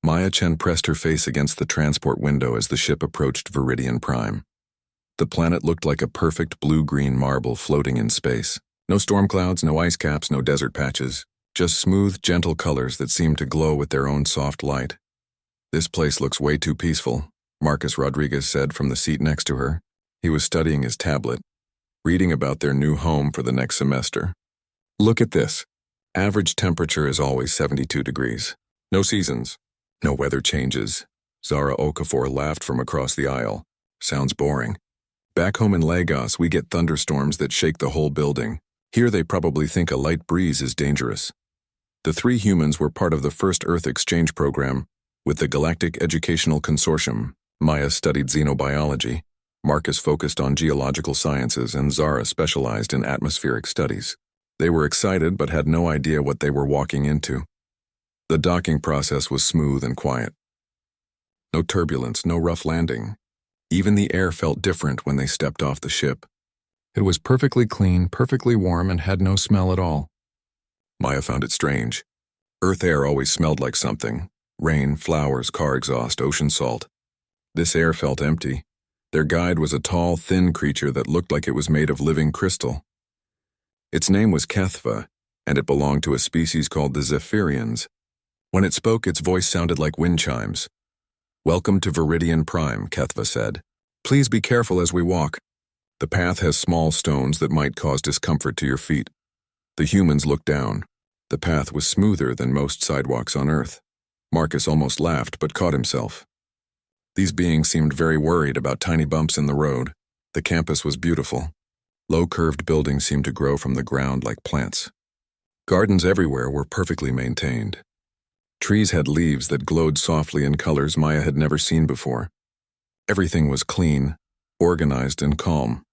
Maya Chen pressed her face against the transport window as the ship approached Viridian Prime. The planet looked like a perfect blue-green marble floating in space. No storm clouds, no ice caps, no desert patches. Just smooth, gentle colors that seemed to glow with their own soft light. "This place looks way too peaceful," Marcus Rodriguez said from the seat next to her. He was studying his tablet, reading about their new home for the next semester. "Look at this. Average temperature is always 72 degrees. No seasons. No weather changes." Zara Okafor laughed from across the aisle. "Sounds boring. Back home in Lagos, we get thunderstorms that shake the whole building. Here they probably think a light breeze is dangerous." The three humans were part of the first Earth exchange program with the Galactic Educational Consortium. Maya studied xenobiology, Marcus focused on geological sciences, and Zara specialized in atmospheric studies. They were excited but had no idea what they were walking into. The docking process was smooth and quiet. No turbulence, no rough landing. Even the air felt different when they stepped off the ship. It was perfectly clean, perfectly warm, and had no smell at all. Maya found it strange. Earth air always smelled like something. Rain, flowers, car exhaust, ocean salt. This air felt empty. Their guide was a tall, thin creature that looked like it was made of living crystal. Its name was Kethva, and it belonged to a species called the Zephyrians. When it spoke, its voice sounded like wind chimes. "Welcome to Viridian Prime," Kethva said. "Please be careful as we walk. The path has small stones that might cause discomfort to your feet." The humans looked down. The path was smoother than most sidewalks on Earth. Marcus almost laughed but caught himself. These beings seemed very worried about tiny bumps in the road. The campus was beautiful. Low curved buildings seemed to grow from the ground like plants. Gardens everywhere were perfectly maintained. Trees had leaves that glowed softly in colors Maya had never seen before. Everything was clean, organized, and calm.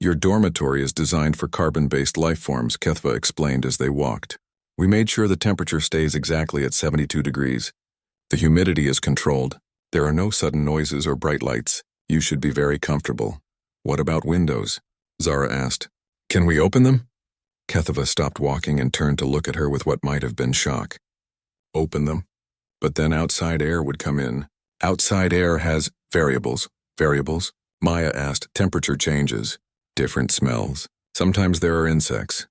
"Your dormitory is designed for carbon-based life forms," Kethva explained as they walked. "We made sure the temperature stays exactly at 72 degrees. The humidity is controlled. There are no sudden noises or bright lights. You should be very comfortable." "What about windows?" Zara asked. "Can we open them?" Kethva stopped walking and turned to look at her with what might have been shock. "Open them? But then outside air would come in." "Outside air has variables." "Variables?" Maya asked. "Temperature changes. Different smells. Sometimes there are insects."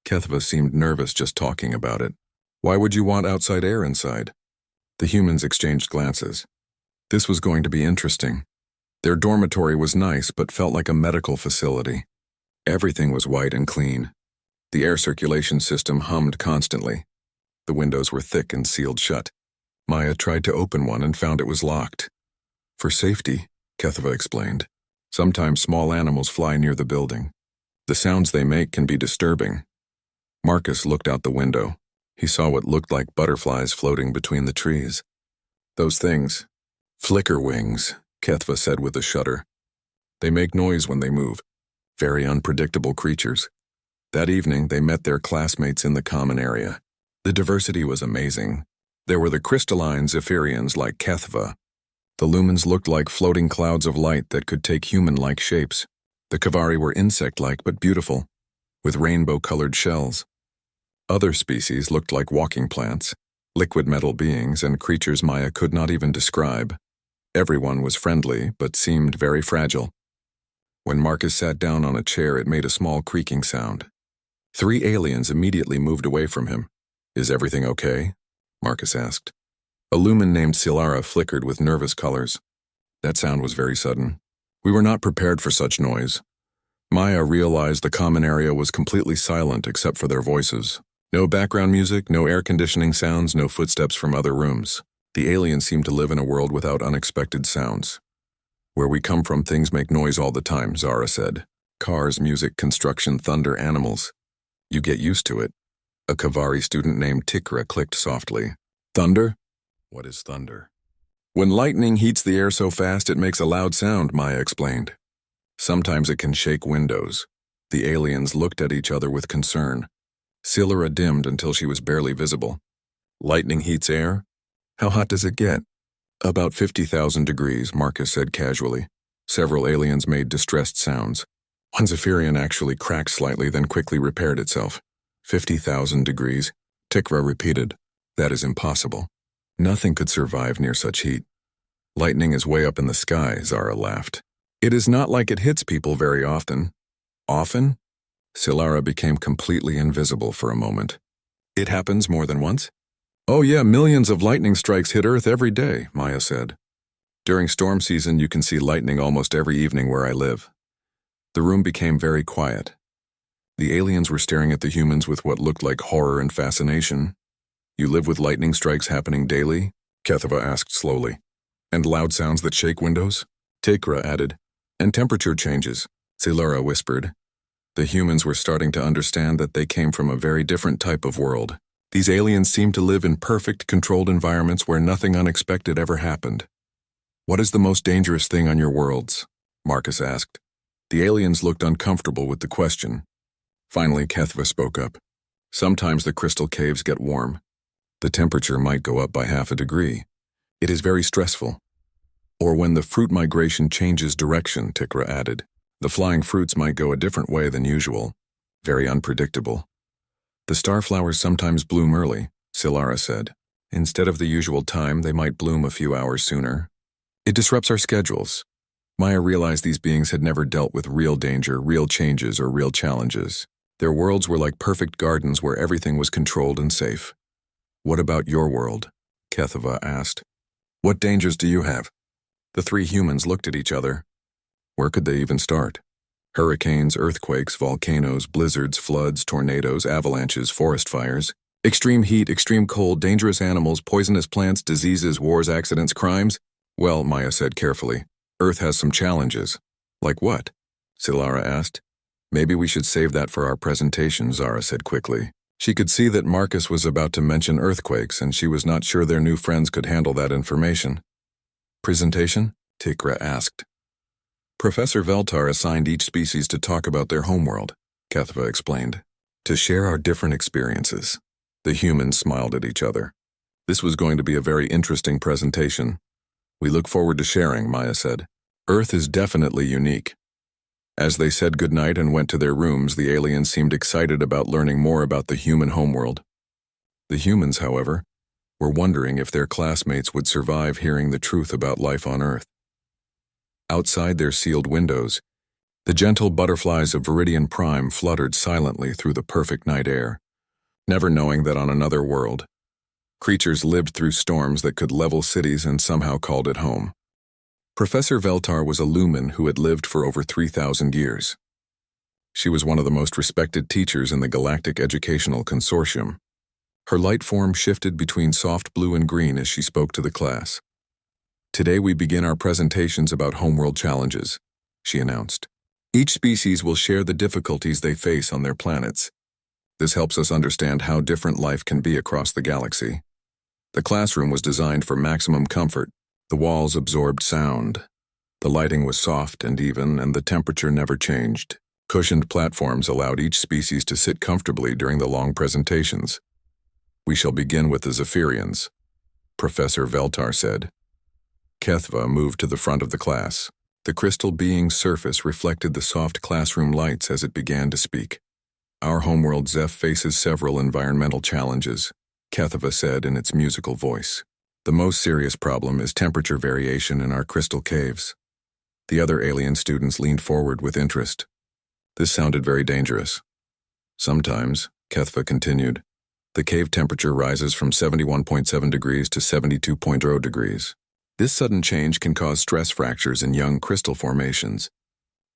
Kethva seemed nervous just talking about it. "Why would you want outside air inside?" The humans exchanged glances. This was going to be interesting. Their dormitory was nice but felt like a medical facility. Everything was white and clean. The air circulation system hummed constantly. The windows were thick and sealed shut. Maya tried to open one and found it was locked. "For safety," Kethva explained. "Sometimes small animals fly near the building. The sounds they make can be disturbing." Marcus looked out the window. He saw what looked like butterflies floating between the trees. "Those things. Flicker wings," Kethva said with a shudder. "They make noise when they move. Very unpredictable creatures." That evening, they met their classmates in the common area. The diversity was amazing. There were the crystalline Zephyrians like Kethva. The lumens looked like floating clouds of light that could take human-like shapes. The Kavari were insect-like but beautiful, with rainbow-colored shells. Other species looked like walking plants, liquid metal beings, and creatures Maya could not even describe. Everyone was friendly, but seemed very fragile. When Marcus sat down on a chair, it made a small creaking sound. 3 aliens immediately moved away from him. "Is everything okay?" Marcus asked. A lumen named Silara flickered with nervous colors. That sound was very sudden. "We were not prepared for such noise." Maya realized the common area was completely silent except for their voices. No background music, no air conditioning sounds, no footsteps from other rooms. The aliens seemed to live in a world without unexpected sounds. "Where we come from, things make noise all the time," Zara said. "Cars, music, construction, thunder, animals. You get used to it." A Kavari student named Tikra clicked softly. "Thunder? What is thunder?" "When lightning heats the air so fast it makes a loud sound," Maya explained. "Sometimes it can shake windows." The aliens looked at each other with concern. Silara dimmed until she was barely visible. "Lightning heats air? How hot does it get?" "About 50,000 degrees, Marcus said casually. Several aliens made distressed sounds. One Zephyrian actually cracked slightly, then quickly repaired itself. 50,000 degrees. Tikra repeated. "That is impossible." Nothing could survive near such heat. Lightning is way up in the sky, Zara laughed. It is not like it hits people very often. Often? Silara became completely invisible for a moment. It happens more than once? Oh yeah, millions of lightning strikes hit Earth every day, Maya said. During storm season, you can see lightning almost every evening where I live. The room became very quiet. The aliens were staring at the humans with what looked like horror and fascination. You live with lightning strikes happening daily? Kethava asked slowly. And loud sounds that shake windows? Tekra added. And temperature changes, Silara whispered. The humans were starting to understand that they came from a very different type of world. These aliens seemed to live in perfect, controlled environments where nothing unexpected ever happened. What is the most dangerous thing on your worlds? Marcus asked. The aliens looked uncomfortable with the question. Finally, Kethva spoke up. Sometimes the crystal caves get warm. The temperature might go up by half a degree. It is very stressful. Or when the fruit migration changes direction, Tikra added. The flying fruits might go a different way than usual. Very unpredictable. The starflowers sometimes bloom early, Silara said. Instead of the usual time, they might bloom a few hours sooner. It disrupts our schedules. Maya realized these beings had never dealt with real danger, real changes, or real challenges. Their worlds were like perfect gardens where everything was controlled and safe. What about your world? Kethava asked. What dangers do you have? The three humans looked at each other. Where could they even start? Hurricanes, earthquakes, volcanoes, blizzards, floods, tornadoes, avalanches, forest fires. Extreme heat, extreme cold, dangerous animals, poisonous plants, diseases, wars, accidents, crimes. Well, Maya said carefully, Earth has some challenges. Like what? Silara asked. Maybe we should save that for our presentation, Zara said quickly. She could see that Marcus was about to mention earthquakes, and she was not sure their new friends could handle that information. Presentation? Tikra asked. Professor Veltar assigned each species to talk about their homeworld, Kethva explained, to share our different experiences. The humans smiled at each other. This was going to be a very interesting presentation. We look forward to sharing, Maya said. Earth is definitely unique. As they said goodnight and went to their rooms, the aliens seemed excited about learning more about the human homeworld. The humans, however, were wondering if their classmates would survive hearing the truth about life on Earth. Outside their sealed windows, the gentle butterflies of Viridian Prime fluttered silently through the perfect night air, never knowing that on another world, creatures lived through storms that could level cities and somehow called it home. Professor Veltar was a lumen who had lived for over 3,000 years. She was one of the most respected teachers in the Galactic Educational Consortium. Her light form shifted between soft blue and green as she spoke to the class. Today we begin our presentations about homeworld challenges, she announced. Each species will share the difficulties they face on their planets. This helps us understand how different life can be across the galaxy. The classroom was designed for maximum comfort. The walls absorbed sound. The lighting was soft and even, and the temperature never changed. Cushioned platforms allowed each species to sit comfortably during the long presentations. We shall begin with the Zephyrians, Professor Veltar said. Kethva moved to the front of the class. The crystal being's surface reflected the soft classroom lights as it began to speak. Our homeworld Zeph faces several environmental challenges, Kethva said in its musical voice. The most serious problem is temperature variation in our crystal caves. The other alien students leaned forward with interest. This sounded very dangerous. Sometimes, Kethva continued, the cave temperature rises from 71.7 degrees to 72.0 degrees. This sudden change can cause stress fractures in young crystal formations.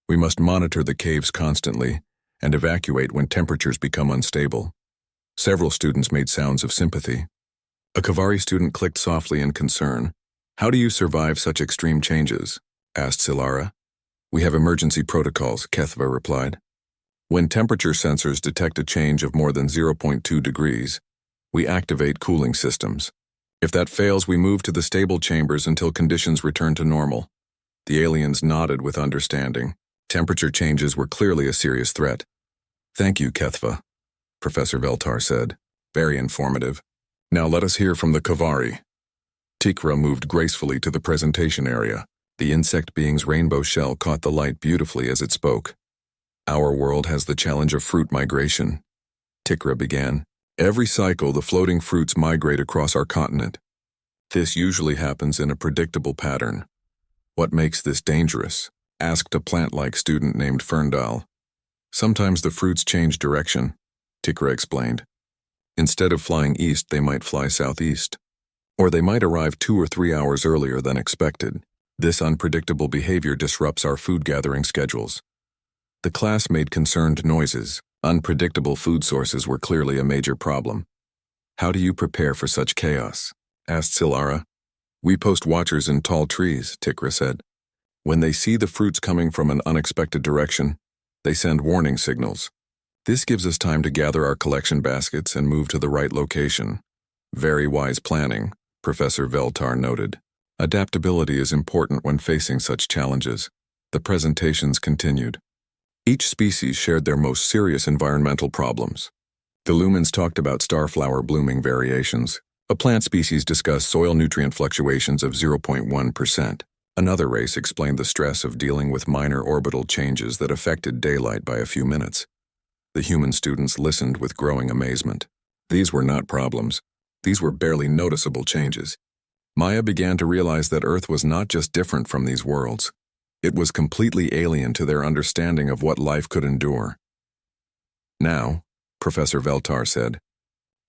We must monitor the caves constantly and evacuate when temperatures become unstable. Several students made sounds of sympathy. A Kavari student clicked softly in concern. How do you survive such extreme changes? Asked Silara. We have emergency protocols, Kethva replied. When temperature sensors detect a change of more than 0.2 degrees, we activate cooling systems. If that fails, we move to the stable chambers until conditions return to normal. The aliens nodded with understanding. Temperature changes were clearly a serious threat. Thank you, Kethva, Professor Veltar said. Very informative. Now let us hear from the Kavari. Tikra moved gracefully to the presentation area. The insect being's rainbow shell caught the light beautifully as it spoke. Our world has the challenge of fruit migration. Tikra began. Every cycle, the floating fruits migrate across our continent. This usually happens in a predictable pattern. What makes this dangerous? Asked a plant-like student named Ferndal. Sometimes the fruits change direction, Tikra explained. Instead of flying east, they might fly southeast. Or they might arrive 2 or 3 hours earlier than expected. This unpredictable behavior disrupts our food gathering schedules. The class made concerned noises. Unpredictable food sources were clearly a major problem. How do you prepare for such chaos? Asked Silara. We post watchers in tall trees, Tikra said. When they see the fruits coming from an unexpected direction, they send warning signals. This gives us time to gather our collection baskets and move to the right location. Very wise planning, Professor Veltar noted. Adaptability is important when facing such challenges. The presentations continued. Each species shared their most serious environmental problems. The lumens talked about starflower blooming variations. A plant species discussed soil nutrient fluctuations of 0.1%. Another race explained the stress of dealing with minor orbital changes that affected daylight by a few minutes. The human students listened with growing amazement. These were not problems. These were barely noticeable changes. Maya began to realize that Earth was not just different from these worlds. It was completely alien to their understanding of what life could endure. Now, Professor Veltar said,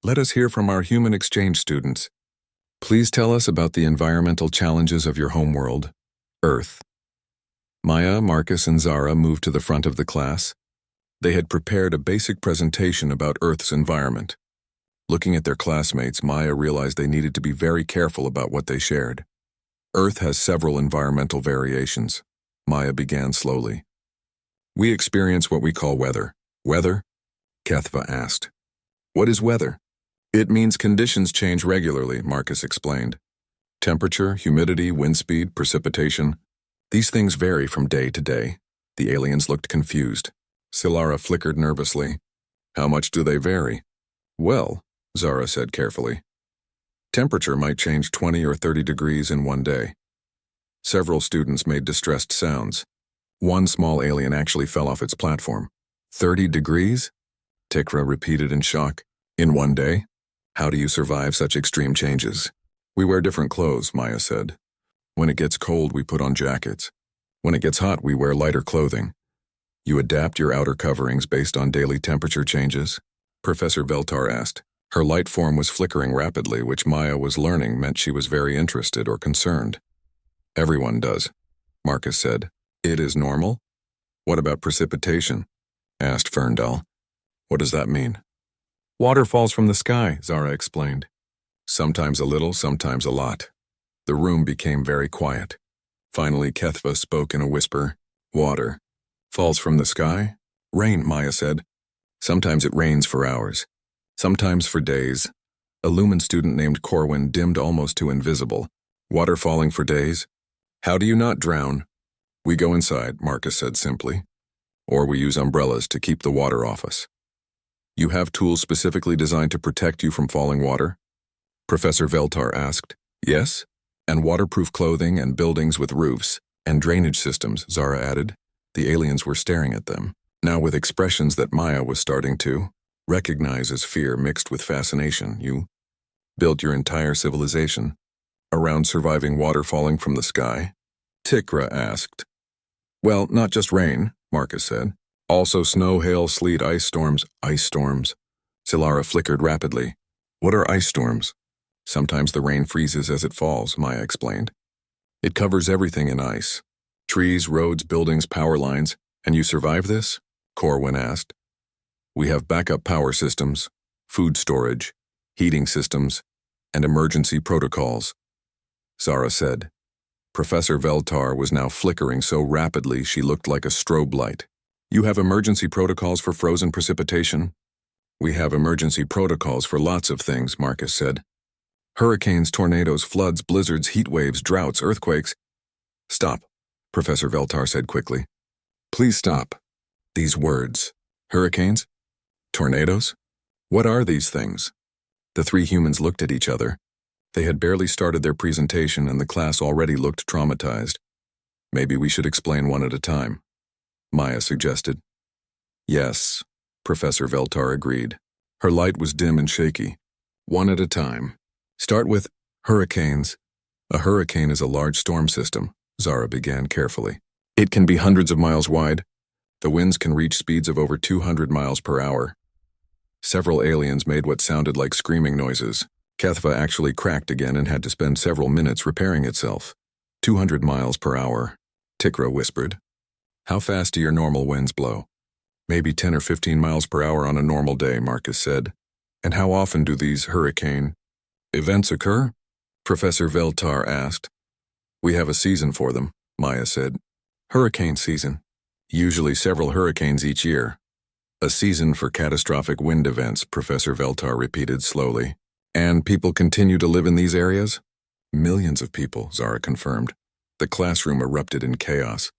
let us hear from our human exchange students. Please tell us about the environmental challenges of your homeworld, Earth. Maya, Marcus, and Zara moved to the front of the class. They had prepared a basic presentation about Earth's environment. Looking at their classmates, Maya realized they needed to be very careful about what they shared. Earth has several environmental variations. Maya began slowly. We experience what we call weather. Weather? Kethva asked. What is weather? It means conditions change regularly, Marcus explained. Temperature, humidity, wind speed, precipitation. These things vary from day to day. The aliens looked confused. Silara flickered nervously. How much do they vary? Well, Zara said carefully. Temperature might change 20 or 30 degrees in one day. Several students made distressed sounds. One small alien actually fell off its platform. 30 degrees? Tikra repeated in shock. In one day? How do you survive such extreme changes? We wear different clothes, Maya said. When it gets cold, we put on jackets. When it gets hot, we wear lighter clothing. You adapt your outer coverings based on daily temperature changes? Professor Veltar asked. Her light form was flickering rapidly, which Maya was learning meant she was very interested or concerned. Everyone does, Marcus said. It is normal? What about precipitation? Asked Ferndal. What does that mean? Water falls from the sky, Zara explained. Sometimes a little, sometimes a lot. The room became very quiet. Finally, Kethva spoke in a whisper. Water. Falls from the sky? Rain, Maya said. Sometimes it rains for hours. Sometimes for days. A Lumen student named Corwin dimmed almost to invisible. Water falling for days? How do you not drown? We go inside, Marcus said simply. Or we use umbrellas to keep the water off us. You have tools specifically designed to protect you from falling water? Professor Veltar asked. Yes, and waterproof clothing and buildings with roofs and drainage systems, Zara added. The aliens were staring at them, now with expressions that Maya was starting to recognize as fear mixed with fascination. You built your entire civilization around surviving water falling from the sky? Tikra asked. Well, not just rain, Marcus said. Also snow, hail, sleet, ice storms. Ice storms. Silara flickered rapidly. What are ice storms? Sometimes the rain freezes as it falls, Maya explained. It covers everything in ice. Trees, roads, buildings, power lines. And you survive this? Corwin asked. We have backup power systems, food storage, heating systems, and emergency protocols, Zara said. Professor Veltar was now flickering so rapidly she looked like a strobe light. You have emergency protocols for frozen precipitation? We have emergency protocols for lots of things, Marcus said. Hurricanes, tornadoes, floods, blizzards, heat waves, droughts, earthquakes. Stop, Professor Veltar said quickly. Please stop. These words. Hurricanes? Tornadoes? What are these things? The three humans looked at each other. They had barely started their presentation and the class already looked traumatized. Maybe we should explain one at a time, Maya suggested. Yes, Professor Veltar agreed. Her light was dim and shaky. One at a time. Start with Hurricanes. A hurricane is a large storm system, Zara began carefully. It can be hundreds of miles wide. The winds can reach speeds of over 200 miles per hour. Several aliens made what sounded like screaming noises. HFY actually cracked again and had to spend several minutes repairing itself. 200 miles per hour, Tikra whispered. How fast do your normal winds blow? Maybe 10 or 15 miles per hour on a normal day, Marcus said. And how often do these hurricane events occur? Professor Veltar asked. We have a season for them, Maya said. Hurricane season. Usually several hurricanes each year. A season for catastrophic wind events, Professor Veltar repeated slowly. And people continue to live in these areas? Millions of people, Zara confirmed. The classroom erupted in chaos.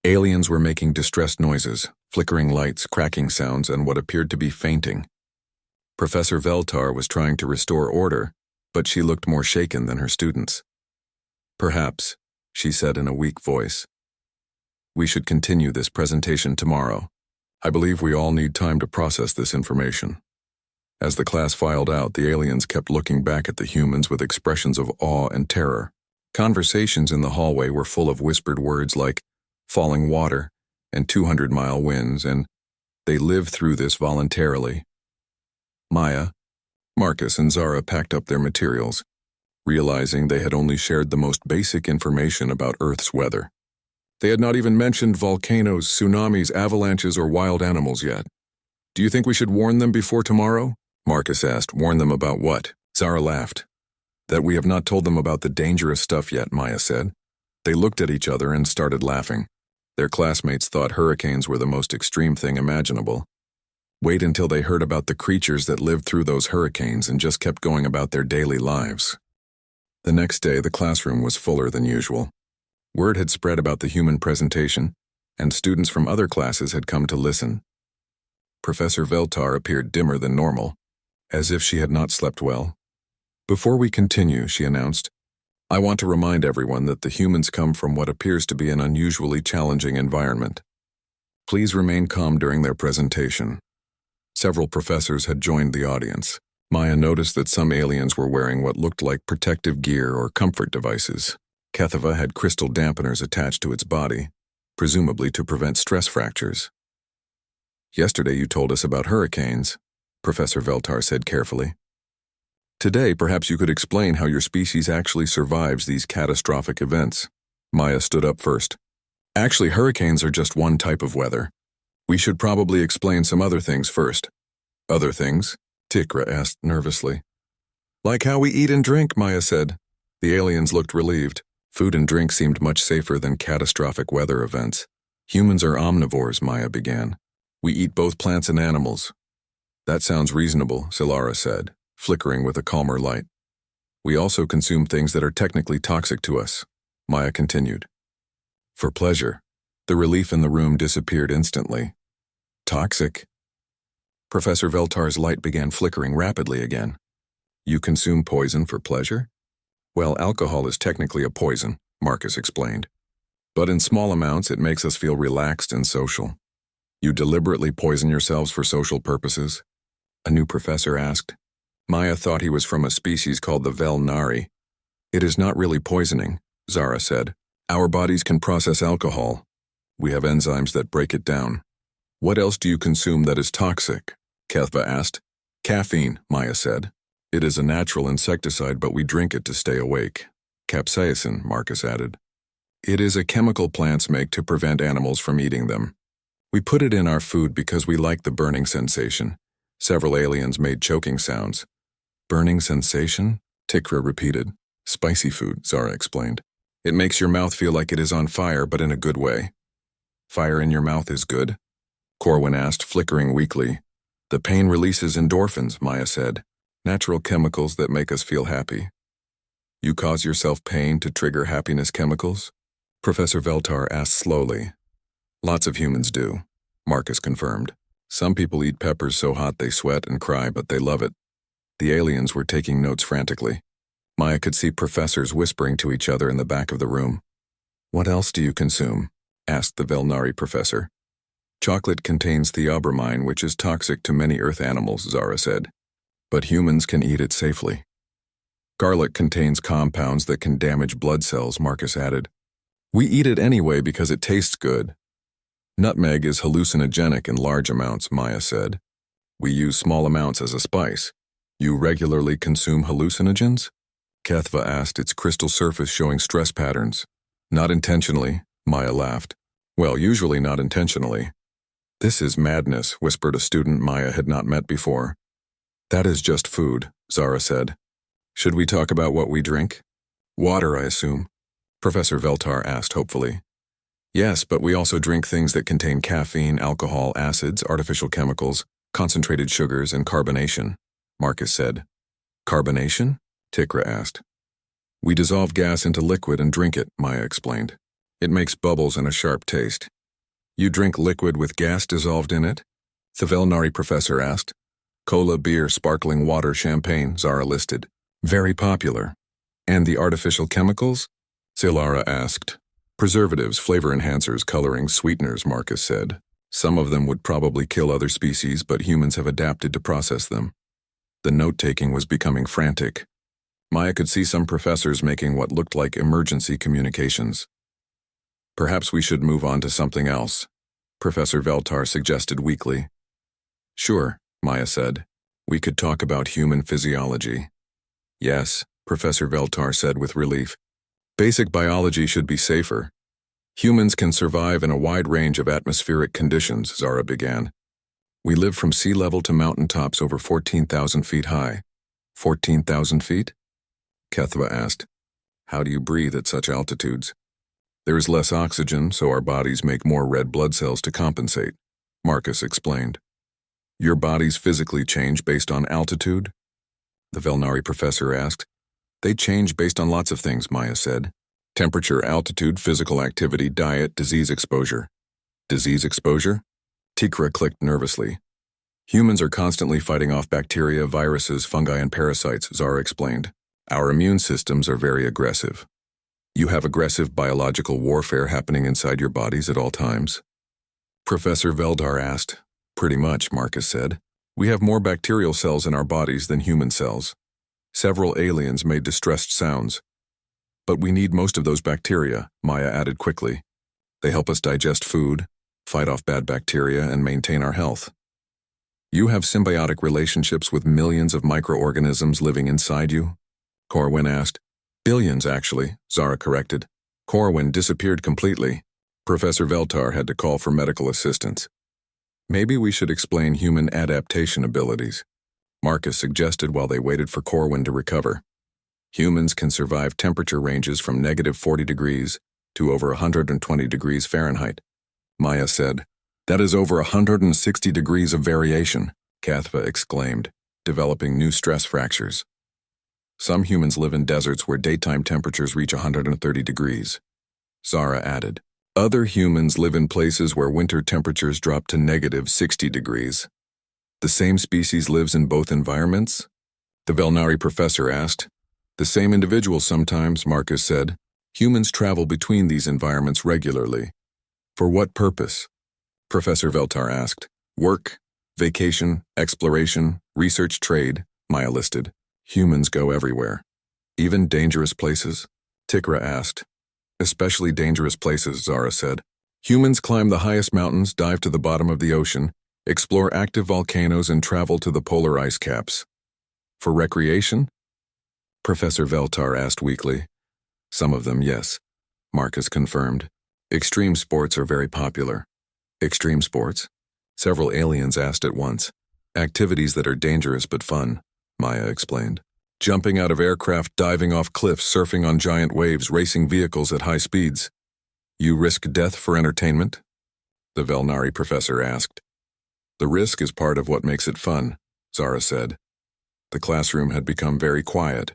Aliens were making distressed noises, flickering lights, cracking sounds, and what appeared to be fainting. Professor Veltar was trying to restore order, but she looked more shaken than her students. Perhaps, she said in a weak voice. We should continue this presentation tomorrow. I believe we all need time to process this information. As the class filed out, the aliens kept looking back at the humans with expressions of awe and terror. Conversations in the hallway were full of whispered words like falling water and 200-mile winds, and they lived through this voluntarily. Maya, Marcus, and Zara packed up their materials, realizing they had only shared the most basic information about Earth's weather. They had not even mentioned volcanoes, tsunamis, avalanches, or wild animals yet. Do you think we should warn them before tomorrow? Marcus asked. Warn them about what? Zara laughed. That we have not told them about the dangerous stuff yet, Maya said. They looked at each other and started laughing. Their classmates thought hurricanes were the most extreme thing imaginable. Wait until they heard about the creatures that lived through those hurricanes and just kept going about their daily lives. The next day, the classroom was fuller than usual. Word had spread about the human presentation, and students from other classes had come to listen. Professor Veltar appeared dimmer than normal, as if she had not slept well. Before we continue, she announced, I want to remind everyone that the humans come from what appears to be an unusually challenging environment. Please remain calm during their presentation. Several professors had joined the audience. Maya noticed that some aliens were wearing what looked like protective gear or comfort devices. HFY had crystal dampeners attached to its body, presumably to prevent stress fractures. Yesterday you told us about hurricanes, Professor Veltar said carefully. Today, perhaps you could explain how your species actually survives these catastrophic events. Maya stood up first. Actually, hurricanes are just one type of weather. We should probably explain some other things first. Other things? Tikra asked nervously. Like how we eat and drink, Maya said. The aliens looked relieved. Food and drink seemed much safer than catastrophic weather events. Humans are omnivores, Maya began. We eat both plants and animals. That sounds reasonable, Silara said, flickering with a calmer light. We also consume things that are technically toxic to us, Maya continued. For pleasure. The relief in the room disappeared instantly. Toxic? Professor Veltar's light began flickering rapidly again. You consume poison for pleasure? Well, alcohol is technically a poison, Marcus explained. But in small amounts, it makes us feel relaxed and social. You deliberately poison yourselves for social purposes? A new professor asked. Maya thought he was from a species called the Velnari. It is not really poisoning, Zara said. Our bodies can process alcohol. We have enzymes that break it down. What else do you consume that is toxic? HFY asked. Caffeine, Maya said. It is a natural insecticide, but we drink it to stay awake. Capsaicin, Marcus added. It is a chemical plants make to prevent animals from eating them. We put it in our food because we like the burning sensation. Several aliens made choking sounds. Burning sensation? Tikra repeated. Spicy food, Zara explained. It makes your mouth feel like it is on fire, but in a good way. Fire in your mouth is good? Corwin asked, flickering weakly. The pain releases endorphins, Maya said. Natural chemicals that make us feel happy. You cause yourself pain to trigger happiness chemicals? Professor Veltar asked slowly. Lots of humans do, Marcus confirmed. Some people eat peppers so hot they sweat and cry, but they love it. The aliens were taking notes frantically. Maya could see professors whispering to each other in the back of the room. What else do you consume? Asked the Velnari professor. Chocolate contains theobromine, which is toxic to many earth animals, Zara said. But humans can eat it safely. Garlic contains compounds that can damage blood cells, Marcus added. We eat it anyway because it tastes good. Nutmeg is hallucinogenic in large amounts, Maya said. We use small amounts as a spice. You regularly consume hallucinogens? Kethva asked, its crystal surface showing stress patterns. Not intentionally, Maya laughed. Well, usually not intentionally. This is madness, whispered a student Maya had not met before. That is just food, Zara said. Should we talk about what we drink? Water, I assume. Professor Veltar asked hopefully. Yes, but we also drink things that contain caffeine, alcohol, acids, artificial chemicals, concentrated sugars, and carbonation, Marcus said. Carbonation? Tikra asked. We dissolve gas into liquid and drink it, Maya explained. It makes bubbles and a sharp taste. You drink liquid with gas dissolved in it? The Velnari professor asked. Cola, beer, sparkling water, champagne, Zara listed. Very popular. And the artificial chemicals? Zilara asked. Preservatives, flavor enhancers, coloring, sweeteners, Marcus said. Some of them would probably kill other species, but humans have adapted to process them. The note-taking was becoming frantic. Maya could see some professors making what looked like emergency communications. Perhaps we should move on to something else, Professor Veltar suggested weakly. Sure, Maya said. We could talk about human physiology. Yes, Professor Veltar said with relief. Basic biology should be safer. Humans can survive in a wide range of atmospheric conditions, Zara began. We live from sea level to mountaintops over 14,000 feet high. 14,000 feet? Kethva asked. How do you breathe at such altitudes? There is less oxygen, so our bodies make more red blood cells to compensate, Marcus explained. Your bodies physically change based on altitude? The Velnari professor asked. They change based on lots of things, Maya said. Temperature, altitude, physical activity, diet, disease exposure. Disease exposure? Tikra clicked nervously. Humans are constantly fighting off bacteria, viruses, fungi, and parasites, Zara explained. Our immune systems are very aggressive. You have aggressive biological warfare happening inside your bodies at all times? Professor Veldar asked. Pretty much, Marcus said. We have more bacterial cells in our bodies than human cells. Several aliens made distressed sounds. But we need most of those bacteria, Maya added quickly. They help us digest food, fight off bad bacteria, and maintain our health. You have symbiotic relationships with millions of microorganisms living inside you? Corwin asked. Billions, actually, Zara corrected. Corwin disappeared completely. Professor Veltar had to call for medical assistance. Maybe we should explain human adaptation abilities, Marcus suggested while they waited for Corwin to recover. Humans can survive temperature ranges from -40 degrees to over 120 degrees Fahrenheit. Maya said. That is over 160 degrees of variation, Kathva exclaimed, developing new stress fractures. Some humans live in deserts where daytime temperatures reach 130 degrees. Zara added. Other humans live in places where winter temperatures drop to -60 degrees. The same species lives in both environments? The Velnari professor asked. The same individual sometimes, Marcus said. Humans travel between these environments regularly. For what purpose? Professor Veltar asked. Work, vacation, exploration, research, trade, Maya listed. Humans go everywhere. Even dangerous places? Tikra asked. Especially dangerous places, Zara said. Humans climb the highest mountains, dive to the bottom of the ocean, explore active volcanoes, and travel to the polar ice caps. For recreation? Professor Veltar asked weakly. Some of them, yes, Marcus confirmed. Extreme sports are very popular. Extreme sports? Several aliens asked at once. Activities that are dangerous but fun, Maya explained. Jumping out of aircraft, diving off cliffs, surfing on giant waves, racing vehicles at high speeds. You risk death for entertainment? The Velnari professor asked. The risk is part of what makes it fun, Zara said. The classroom had become very quiet.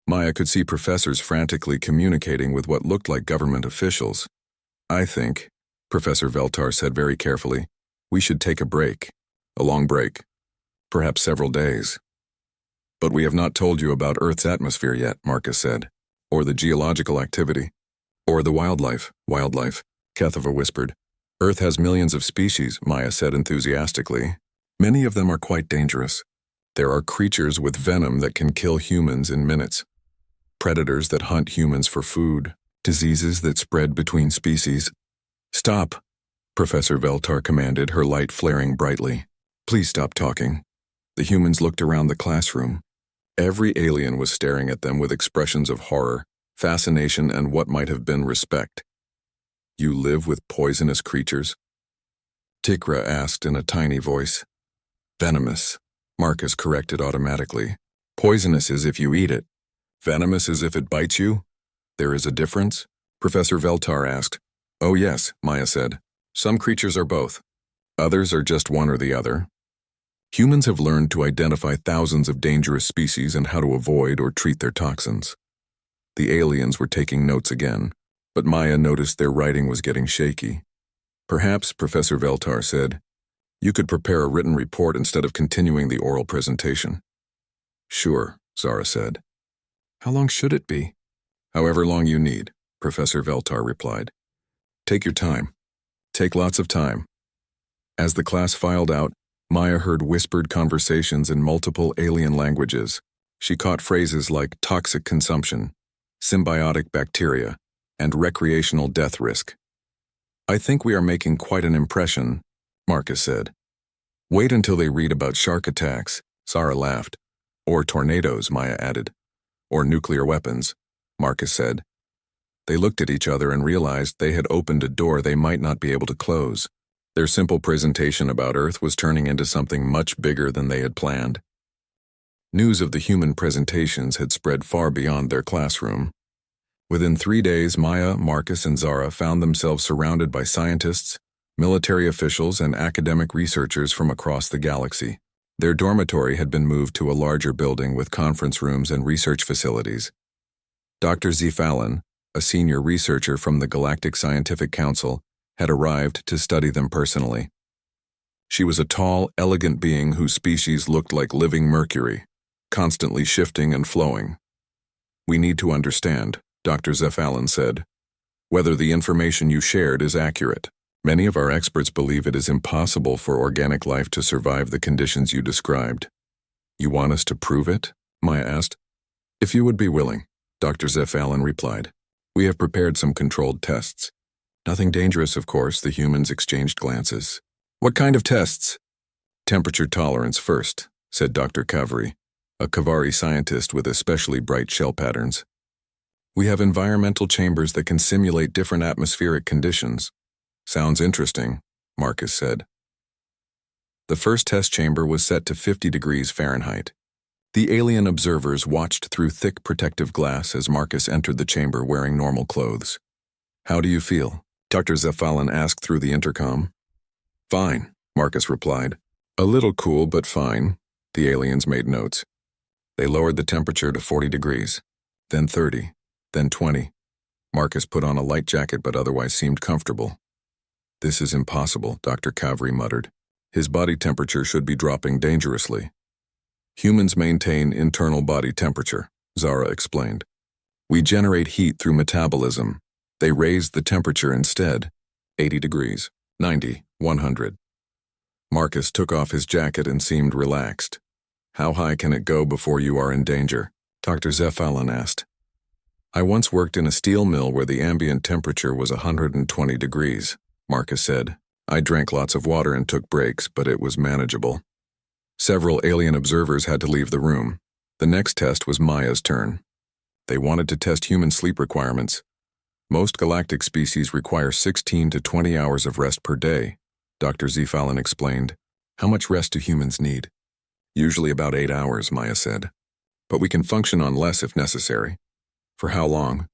Maya could see professors frantically communicating with what looked like government officials. I think, Professor Veltar said very carefully, we should take a break. A long break. Perhaps several days. But we have not told you about Earth's atmosphere yet, Marcus said. Or the geological activity. Or the wildlife, Kathava whispered. Earth has millions of species, Maya said enthusiastically. Many of them are quite dangerous. There are creatures with venom that can kill humans in minutes. predators that hunt humans for food, diseases that spread between species. Stop, Professor Veltar commanded, her light flaring brightly. Please stop talking. The humans looked around the classroom. Every alien was staring at them with expressions of horror, fascination, and what might have been respect. You live with poisonous creatures? Tikra asked in a tiny voice. Venomous, Marcus corrected automatically. Poisonous is if you eat it. Venomous is if it bites you? There is a difference? Professor Veltar asked. Oh yes, Maya said. Some creatures are both. Others are just one or the other. Humans have learned to identify thousands of dangerous species and how to avoid or treat their toxins. The aliens were taking notes again, but Maya noticed their writing was getting shaky. Perhaps, Professor Veltar said, you could prepare a written report instead of continuing the oral presentation. Sure, Zara said. How long should it be? However long you need, Professor Veltar replied. Take your time. Take lots of time. As the class filed out, Maya heard whispered conversations in multiple alien languages. She caught phrases like toxic consumption, symbiotic bacteria, and recreational death risk. I think we are making quite an impression, Marcus said. Wait until they read about shark attacks, Zara laughed. Or tornadoes, Maya added. Or nuclear weapons, Marcus said. They looked at each other and realized they had opened a door they might not be able to close. Their simple presentation about Earth was turning into something much bigger than they had planned. News of the human presentations had spread far beyond their classroom. Within 3 days, Maya, Marcus, and Zara found themselves surrounded by scientists, military officials, and academic researchers from across the galaxy. Their dormitory had been moved to a larger building with conference rooms and research facilities. Dr. Z. Fallon, a senior researcher from the Galactic Scientific Council, had arrived to study them personally. She was a tall, elegant being whose species looked like living mercury, constantly shifting and flowing. We need to understand, Dr. Zephalin said, whether the information you shared is accurate. Many of our experts believe it is impossible for organic life to survive the conditions you described. You want us to prove it? Maya asked. If you would be willing, Dr. Zephalin replied. We have prepared some controlled tests. Nothing dangerous, of course, the humans exchanged glances. What kind of tests? Temperature tolerance first, said Dr. Kavri, a Kavari scientist with especially bright shell patterns. We have environmental chambers that can simulate different atmospheric conditions. Sounds interesting, Marcus said. The first test chamber was set to 50 degrees Fahrenheit. The alien observers watched through thick protective glass as Marcus entered the chamber wearing normal clothes. How do you feel? Dr. Zephalin asked through the intercom. Fine, Marcus replied. A little cool, but fine. The aliens made notes. They lowered the temperature to 40 degrees, then 30, then 20. Marcus put on a light jacket but otherwise seemed comfortable. This is impossible, Dr. Kavri muttered. His body temperature should be dropping dangerously. Humans maintain internal body temperature, Zara explained. We generate heat through metabolism. They raised the temperature instead, 80 degrees, 90, 100. Marcus took off his jacket and seemed relaxed. How high can it go before you are in danger? Dr. Zephalin asked. I once worked in a steel mill where the ambient temperature was 120 degrees, Marcus said. I drank lots of water and took breaks, but it was manageable. Several alien observers had to leave the room. The next test was Maya's turn. They wanted to test human sleep requirements. Most galactic species require 16 to 20 hours of rest per day, Dr. Zephalin explained. How much rest do humans need? Usually about 8 hours, Maya said. But we can function on less if necessary. For how long?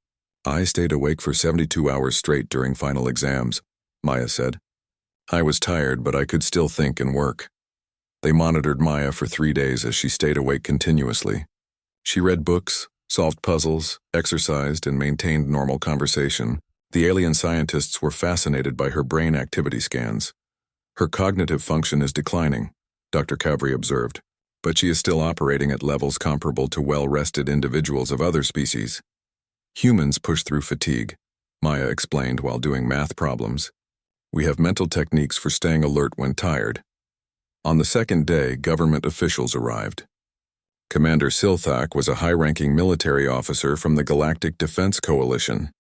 I stayed awake for 72 hours straight during final exams, Maya said. I was tired, but I could still think and work. They monitored Maya for 3 days as she stayed awake continuously. She read books, solved puzzles, exercised, and maintained normal conversation. The alien scientists were fascinated by her brain activity scans. Her cognitive function is declining, Dr. Kavri observed, but she is still operating at levels comparable to well-rested individuals of other species. Humans push through fatigue, Maya explained while doing math problems. We have mental techniques for staying alert when tired. On the second day, government officials arrived. Commander Silthak was a high-ranking military officer from the Galactic Defense Coalition.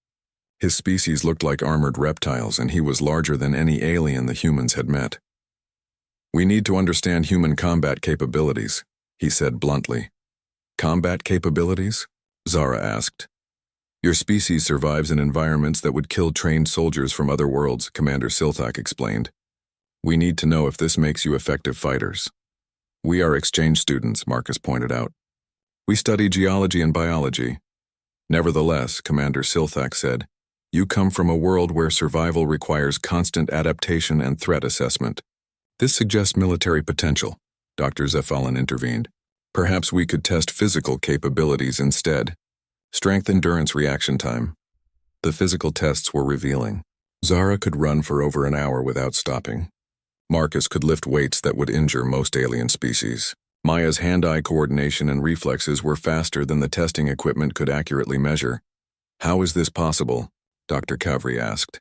His species looked like armored reptiles, and he was larger than any alien the humans had met. "We need to understand human combat capabilities," he said bluntly. "Combat capabilities?" Zara asked. "Your species survives in environments that would kill trained soldiers from other worlds," Commander Silthak explained. "We need to know if this makes you effective fighters." "We are exchange students," Marcus pointed out. "We study geology and biology." "Nevertheless," Commander Silthak said, "you come from a world where survival requires constant adaptation and threat assessment. This suggests military potential," Dr. Zephalin intervened. "Perhaps we could test physical capabilities instead. Strength, endurance, reaction time." The physical tests were revealing. Zara could run for over an hour without stopping. Marcus could lift weights that would injure most alien species. Maya's hand-eye coordination and reflexes were faster than the testing equipment could accurately measure. "How is this possible?" Dr. Kavri asked.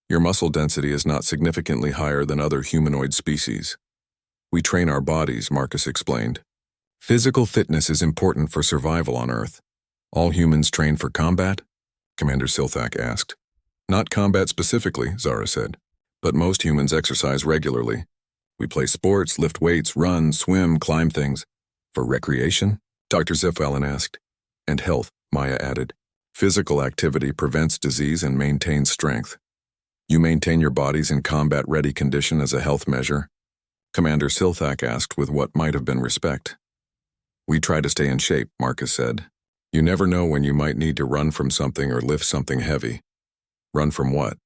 "Your muscle density is not significantly higher than other humanoid species." "We train our bodies," Marcus explained. "Physical fitness is important for survival on Earth." "All humans train for combat?" Commander Silthak asked. "Not combat specifically," Zara said, "but most humans exercise regularly. We play sports, lift weights, run, swim, climb things." "For recreation?" Dr. Zephalin asked. "And health," Maya added. "Physical activity prevents disease and maintains strength." "You maintain your bodies in combat-ready condition as a health measure?" Commander Silthak asked with what might have been respect. "We try to stay in shape," Marcus said. "You never know when you might need to run from something or lift something heavy." "Run from what?"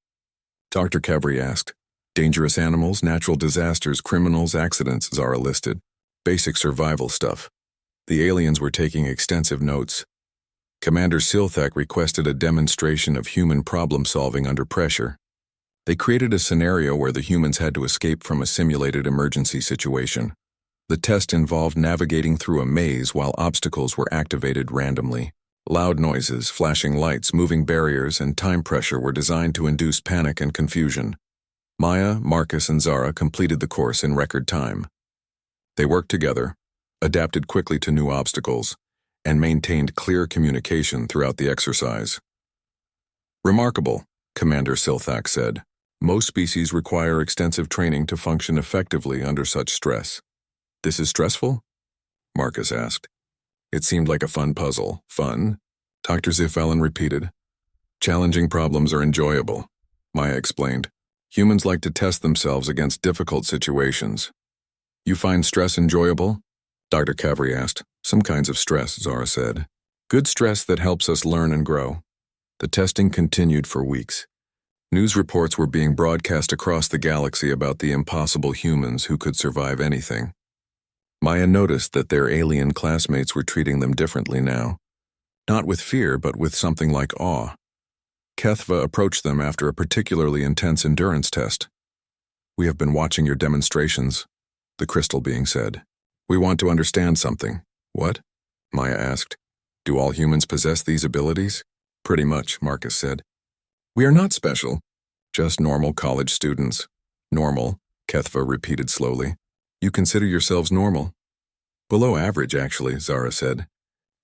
Dr. Kavri asked. "Dangerous animals, natural disasters, criminals, accidents," Zara listed. "Basic survival stuff." The aliens were taking extensive notes. Commander Silthak requested a demonstration of human problem-solving under pressure. They created a scenario where the humans had to escape from a simulated emergency situation. The test involved navigating through a maze while obstacles were activated randomly. Loud noises, flashing lights, moving barriers, and time pressure were designed to induce panic and confusion. Maya, Marcus, and Zara completed the course in record time. They worked together, adapted quickly to new obstacles, and maintained clear communication throughout the exercise. "Remarkable," Commander Silthak said. "Most species require extensive training to function effectively under such stress." "This is stressful?" Marcus asked. It seemed like a fun puzzle. "Fun?" Dr. Zephalin repeated. "Challenging problems are enjoyable," Maya explained. "Humans like to test themselves against difficult situations." "You find stress enjoyable?" Dr. Kavri asked. "Some kinds of stress," Zara said. "Good stress that helps us learn and grow." The testing continued for weeks. News reports were being broadcast across the galaxy about the impossible humans who could survive anything. Maya noticed that their alien classmates were treating them differently now. Not with fear, but with something like awe. Kethva approached them after a particularly intense endurance test. "We have been watching your demonstrations," the crystal being said. "We want to understand something." "What?" Maya asked. "Do all humans possess these abilities?" "Pretty much," Marcus said. "We are not special, just normal college students." "Normal," Kethva repeated slowly. "You consider yourselves normal?" "Below average, actually," Zara said.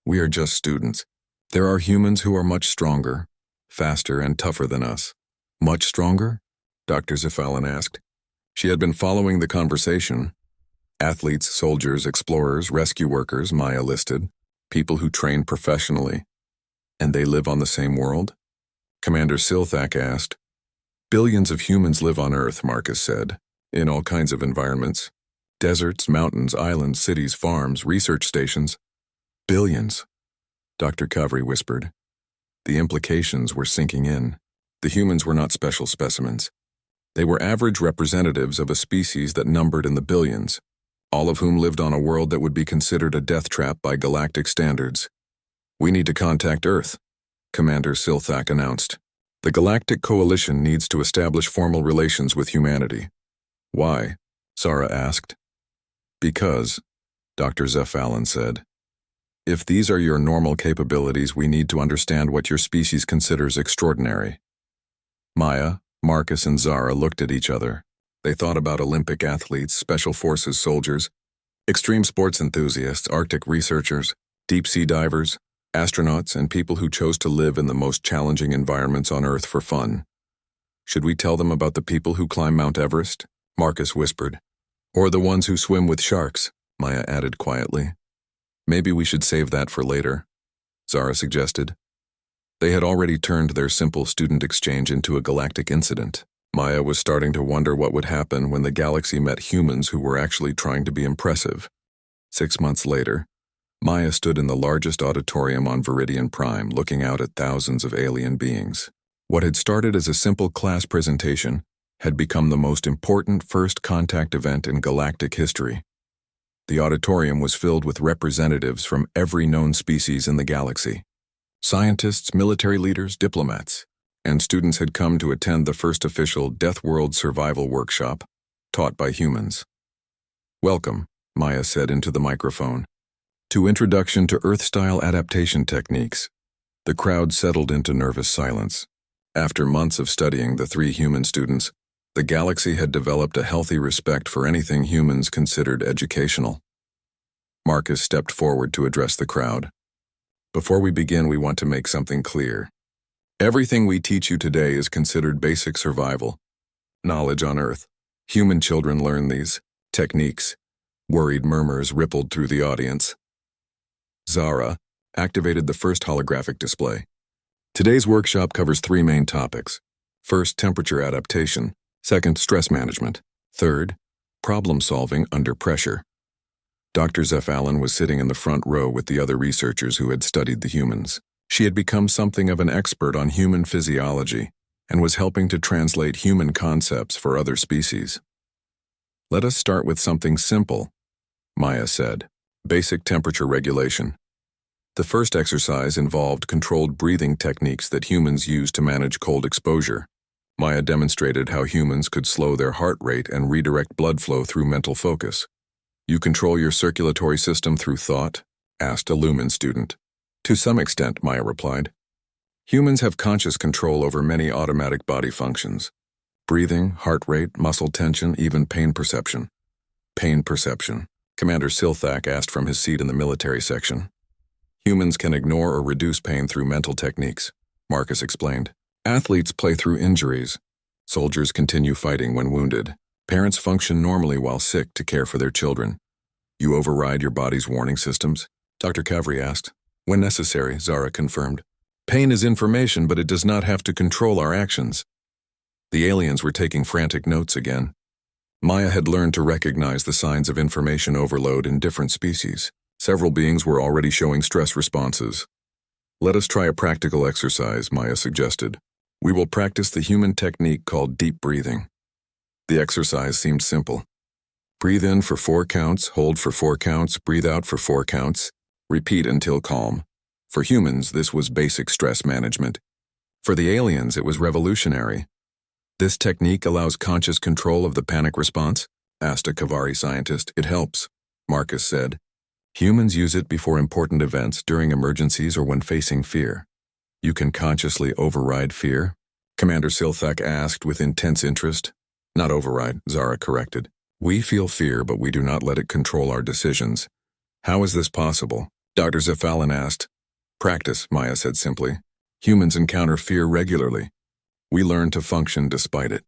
"We are just students. There are humans who are much stronger, faster, and tougher than us." "Much stronger?" Dr. Zephalin asked. She had been following the conversation. "Athletes, soldiers, explorers, rescue workers," Maya listed. "People who train professionally." "And they live on the same world?" Commander Silthak asked. "Billions of humans live on Earth," Marcus said, "in all kinds of environments. Deserts, mountains, islands, cities, farms, research stations." "Billions," Dr. Kavri whispered. The implications were sinking in. The humans were not special specimens. They were average representatives of a species that numbered in the billions, all of whom lived on a world that would be considered a death trap by galactic standards. "We need to contact Earth," Commander Silthak announced. "The Galactic Coalition needs to establish formal relations with humanity." "Why?" Zara asked. "Because," Dr. Zephalin said, "if these are your normal capabilities, we need to understand what your species considers extraordinary." Maya, Marcus, and Zara looked at each other. They thought about Olympic athletes, special forces soldiers, Extreme sports enthusiasts, Arctic researchers, deep-sea divers, astronauts, and people who chose to live in the most challenging environments on Earth for fun. Should we tell them about the people who climb Mount Everest? Marcus whispered. Or the ones who swim with sharks, Maya added quietly. Maybe we should save that for later, Zara suggested. They had already turned their simple student exchange into a galactic incident. Maya was starting to wonder what would happen when the galaxy met humans who were actually trying to be impressive. 6 months later, Maya stood in the largest auditorium on Viridian Prime, looking out at thousands of alien beings. What had started as a simple class presentation had become the most important first contact event in galactic history. The auditorium was filled with representatives from every known species in the galaxy. Scientists, military leaders, diplomats, and students had come to attend the first official Deathworld survival workshop, taught by humans. Welcome, Maya said into the microphone, to Introduction to Earth-Style Adaptation Techniques. The crowd settled into nervous silence. After months of studying the 3 human students, the galaxy had developed a healthy respect for anything humans considered educational. Marcus stepped forward to address the crowd. Before we begin, we want to make something clear. Everything we teach you today is considered basic survival knowledge on Earth. Human children learn these techniques. Worried murmurs rippled through the audience. Zara activated the first holographic display. Today's workshop covers 3 main topics. First, temperature adaptation. Second, stress management. Third, problem solving under pressure. Dr. Zeph Allen was sitting in the front row with the other researchers who had studied the humans. She had become something of an expert on human physiology and was helping to translate human concepts for other species. Let us start with something simple, Maya said. Basic temperature regulation. The first exercise involved controlled breathing techniques that humans use to manage cold exposure. Maya demonstrated how humans could slow their heart rate and redirect blood flow through mental focus. You control your circulatory system through thought? Asked a Lumen student. To some extent, Maya replied. Humans have conscious control over many automatic body functions. Breathing, heart rate, muscle tension, even pain perception. Pain perception, Commander Silthak asked from his seat in the military section. Humans can ignore or reduce pain through mental techniques, Marcus explained. Athletes play through injuries. Soldiers continue fighting when wounded. Parents function normally while sick to care for their children. You override your body's warning systems? Dr. Kavri asked. When necessary, Zara confirmed. Pain is information, but it does not have to control our actions. The aliens were taking frantic notes again. Maya had learned to recognize the signs of information overload in different species. Several beings were already showing stress responses. Let us try a practical exercise, Maya suggested. We will practice the human technique called deep breathing. The exercise seemed simple. Breathe in for 4 counts, hold for 4 counts, breathe out for 4 counts. Repeat until calm. For humans, this was basic stress management. For the aliens, it was revolutionary. This technique allows conscious control of the panic response? Asked a Kavari scientist. It helps, Marcus said. Humans use it before important events, during emergencies, or when facing fear. You can consciously override fear? Commander Silthak asked with intense interest. Not override, Zara corrected. We feel fear, but we do not let it control our decisions. How is this possible? Dr. Zeph Allen asked. Practice, Maya said simply. Humans encounter fear regularly. We learn to function despite it.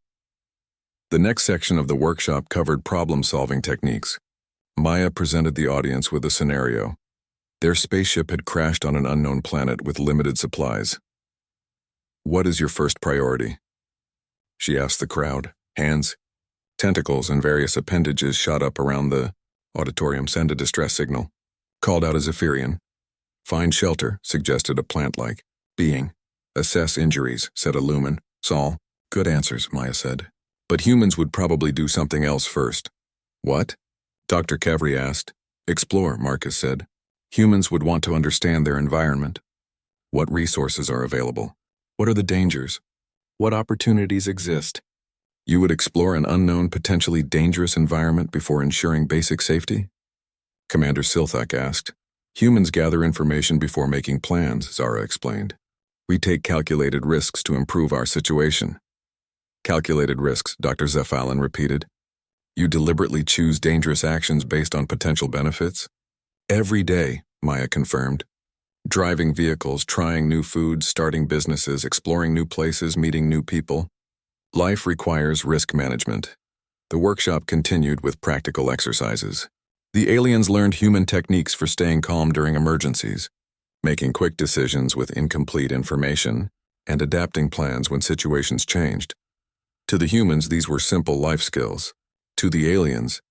The next section of the workshop covered problem-solving techniques. Maya presented the audience with a scenario. Their spaceship had crashed on an unknown planet with limited supplies. What is your first priority? She asked the crowd. Hands, tentacles, and various appendages shot up around the auditorium. Send a distress signal. Called out a Zephyrian. Find shelter, suggested a plant-like being. Assess injuries, said a Lumen. Sol. Good answers, Maya said. But humans would probably do something else first. What? Dr. Kavri asked. Explore, Marcus said. Humans would want to understand their environment. What resources are available? What are the dangers? What opportunities exist? You would explore an unknown, potentially dangerous environment before ensuring basic safety? Commander Silthak asked. Humans gather information before making plans, Zara explained. We take calculated risks to improve our situation. Calculated risks, Dr. Zeph Allen repeated. You deliberately choose dangerous actions based on potential benefits? Every day, Maya confirmed. Driving vehicles, trying new foods, starting businesses, exploring new places, meeting new people. Life requires risk management. The workshop continued with practical exercises. The aliens learned human techniques for staying calm during emergencies, making quick decisions with incomplete information, and adapting plans when situations changed. To the humans, these were simple life skills. To the aliens,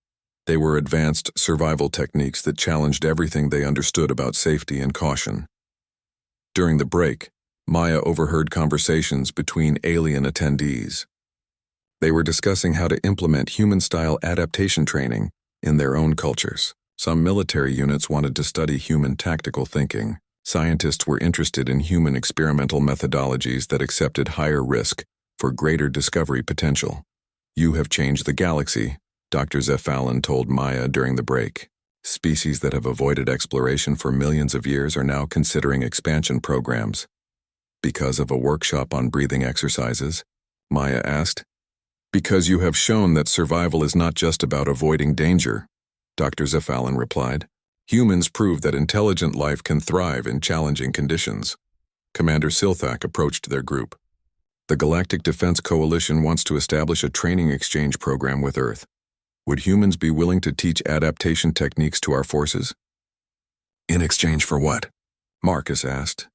they were advanced survival techniques that challenged everything they understood about safety and caution. During the break, Maya overheard conversations between alien attendees. They were discussing how to implement human-style adaptation training in their own cultures. Some military units wanted to study human tactical thinking. Scientists were interested in human experimental methodologies that accepted higher risk for greater discovery potential. "You have changed the galaxy," Dr. Zephalin told Maya during the break. "Species that have avoided exploration for millions of years are now considering expansion programs." "Because of a workshop on breathing exercises?" Maya asked. "Because you have shown that survival is not just about avoiding danger," Dr. Zephalin replied. "Humans prove that intelligent life can thrive in challenging conditions." Commander Silthak approached their group. "The Galactic Defense Coalition wants to establish a training exchange program with Earth. Would humans be willing to teach adaptation techniques to our forces?" "In exchange for what?" Marcus asked.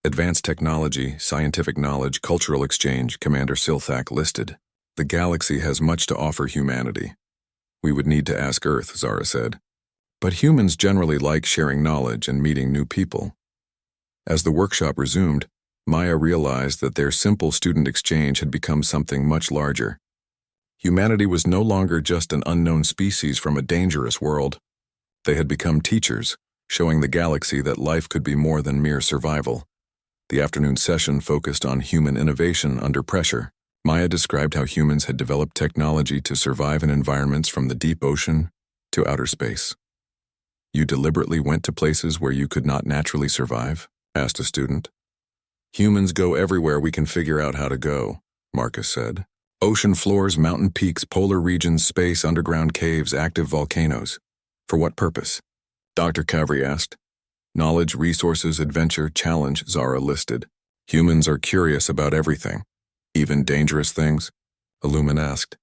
"Advanced technology, scientific knowledge, cultural exchange," Commander Silthak listed. "The galaxy has much to offer humanity." "We would need to ask Earth," Zara said. "But humans generally like sharing knowledge and meeting new people." As the workshop resumed, Maya realized that their simple student exchange had become something much larger. Humanity was no longer just an unknown species from a dangerous world. They had become teachers, showing the galaxy that life could be more than mere survival. The afternoon session focused on human innovation under pressure. Maya described how humans had developed technology to survive in environments from the deep ocean to outer space. "You deliberately went to places where you could not naturally survive?" asked a student. "Humans go everywhere we can figure out how to go," Marcus said. "Ocean floors, mountain peaks, polar regions, space, underground caves, active volcanoes. For what purpose?" Dr. Kavri asked. "Knowledge, resources, adventure, challenge," Zara listed. "Humans are curious about everything. Even dangerous things?" Illumin asked.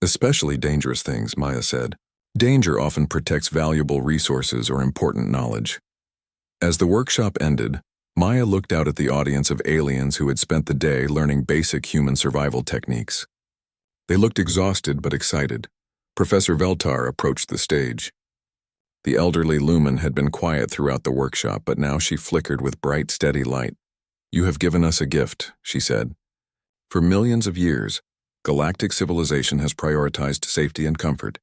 "Especially dangerous things," Maya said. "Danger often protects valuable resources or important knowledge." As the workshop ended, Maya looked out at the audience of aliens who had spent the day learning basic human survival techniques. They looked exhausted but excited. Professor Veltar approached the stage. The elderly Lumen had been quiet throughout the workshop, but now she flickered with bright, steady light. "You have given us a gift," she said. "For millions of years, galactic civilization has prioritized safety and comfort.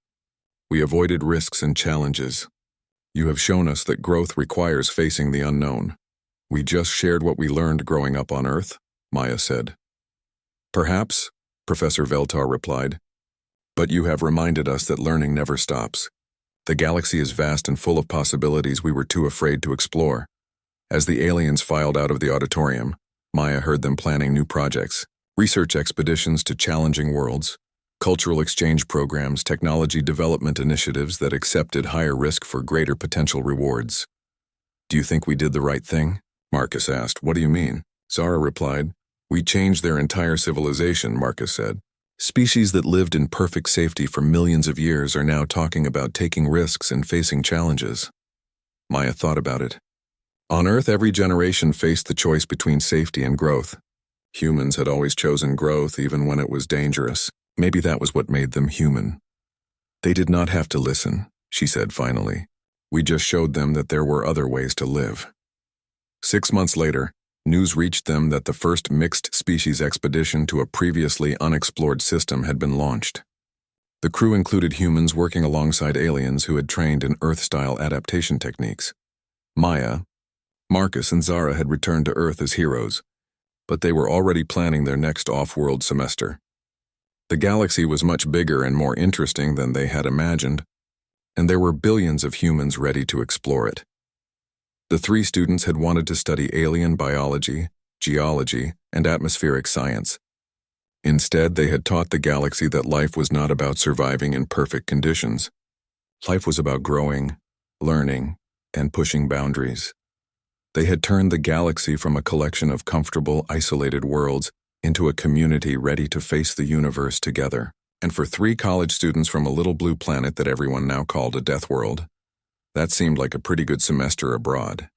We avoided risks and challenges. You have shown us that growth requires facing the unknown." "We just shared what we learned growing up on Earth," Maya said. "Perhaps," Professor Veltar replied. "But you have reminded us that learning never stops. The galaxy is vast and full of possibilities we were too afraid to explore." As the aliens filed out of the auditorium, Maya heard them planning new projects, research expeditions to challenging worlds, cultural exchange programs, technology development initiatives that accepted higher risk for greater potential rewards. "Do you think we did the right thing?" Marcus asked. "What do you mean?" Zara replied. "We changed their entire civilization," Marcus said. "Species that lived in perfect safety for millions of years are now talking about taking risks and facing challenges." Maya thought about it. On Earth, every generation faced the choice between safety and growth. Humans had always chosen growth even when it was dangerous. Maybe that was what made them human. "They did not have to listen," she said finally. "We just showed them that there were other ways to live." 6 months later, news reached them that the first mixed-species expedition to a previously unexplored system had been launched. The crew included humans working alongside aliens who had trained in Earth-style adaptation techniques. Maya, Marcus, and Zara had returned to Earth as heroes, but they were already planning their next off-world semester. The galaxy was much bigger and more interesting than they had imagined, and there were billions of humans ready to explore it. The 3 students had wanted to study alien biology, geology, and atmospheric science. Instead, they had taught the galaxy that life was not about surviving in perfect conditions. Life was about growing, learning, and pushing boundaries. They had turned the galaxy from a collection of comfortable, isolated worlds into a community ready to face the universe together. And for 3 college students from a little blue planet that everyone now called a death world, that seemed like a pretty good semester abroad.